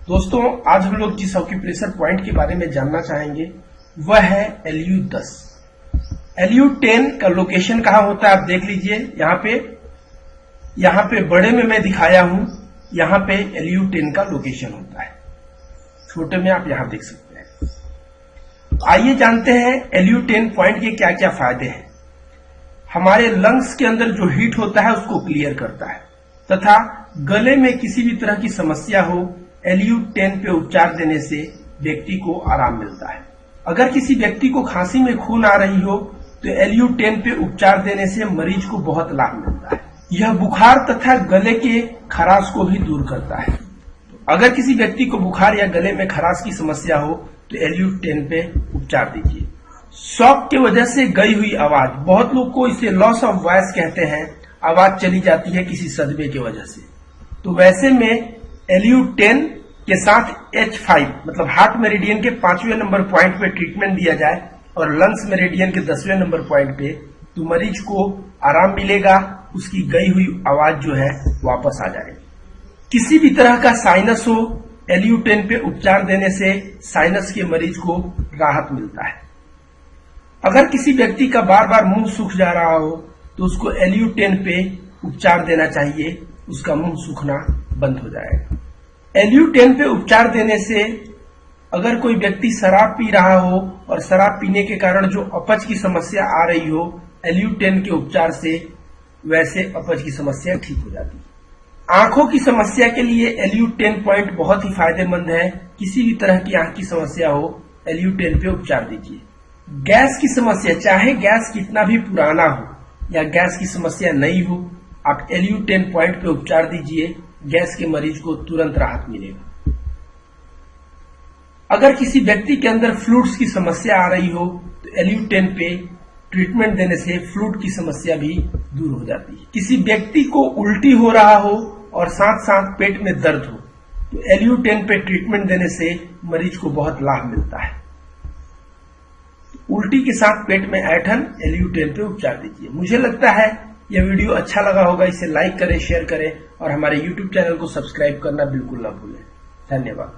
दोस्तों, आज हम लोग जिस ऑक्यूप्रेशर पॉइंट के बारे में जानना चाहेंगे वह है LU10। LU10 का लोकेशन कहाँ होता है आप देख लीजिए। यहाँ पे बड़े में मैं दिखाया हूं, यहाँ पे LU10 का लोकेशन होता है, छोटे में आप यहाँ देख सकते हैं। आइए जानते हैं LU10 पॉइंट के क्या क्या फायदे हैं। हमारे लंग्स के अंदर जो हीट होता है उसको क्लियर करता है तथा गले में किसी भी तरह की समस्या हो LU10 पे उपचार देने से व्यक्ति को आराम मिलता है। अगर किसी व्यक्ति को खांसी में खून आ रही हो तो LU10 पे उपचार देने से मरीज को बहुत लाभ मिलता है। यह बुखार तथा गले के खराश को भी दूर करता है। अगर किसी व्यक्ति को बुखार या गले में खराश की समस्या हो तो LU10 पे उपचार दीजिए। शॉक की वजह से गई हुई आवाज, बहुत लोग को इसे लॉस ऑफ वॉइस कहते हैं, आवाज चली जाती है किसी सदमे की वजह से। तो वैसे में LU10 के साथ H5 मतलब हार्ट मेरिडियन के 5वें नंबर पॉइंट पे ट्रीटमेंट दिया जाए और लंग्स मेरिडियन के 10वें नंबर पॉइंट पे, तो मरीज को आराम मिलेगा, उसकी गई हुई आवाज जो है वापस आ जाएगी। किसी भी तरह का साइनस हो LU10 पे उपचार देने से साइनस के मरीज को राहत मिलता है। अगर किसी व्यक्ति का बार बार मुंह सूख जा रहा हो तो उसको LU10 पे उपचार देना चाहिए, उसका मुंह सूखना बंद हो जाएगा। LU10 पे उपचार देने से अगर कोई व्यक्ति शराब पी रहा हो और शराब पीने के कारण जो अपच की समस्या आ रही हो, LU10 के उपचार से वैसे अपच की समस्या ठीक हो जाती है। आंखों की समस्या के लिए LU10 पॉइंट बहुत ही फायदेमंद है। किसी भी तरह की आंख की समस्या हो LU10 पे उपचार दीजिए। गैस की समस्या, चाहे गैस कितना भी पुराना हो या गैस की समस्या नहीं हो, आप LU10 पॉइंट पे उपचार दीजिए, गैस के मरीज को तुरंत राहत मिलेगा। अगर किसी व्यक्ति के अंदर फ्लूइड्स की समस्या आ रही हो तो LU10 पे ट्रीटमेंट देने से फ्लूइड की समस्या भी दूर हो जाती है। किसी व्यक्ति को उल्टी हो रहा हो और साथ साथ पेट में दर्द हो तो LU10 पे ट्रीटमेंट देने से मरीज को बहुत लाभ मिलता है। उल्टी के साथ पेट में ऐंठन LU10 पे उपचार दीजिए। मुझे लगता है यह वीडियो अच्छा लगा होगा, इसे लाइक करें, शेयर करें और हमारे YouTube चैनल को सब्सक्राइब करना बिल्कुल ना भूलें। धन्यवाद।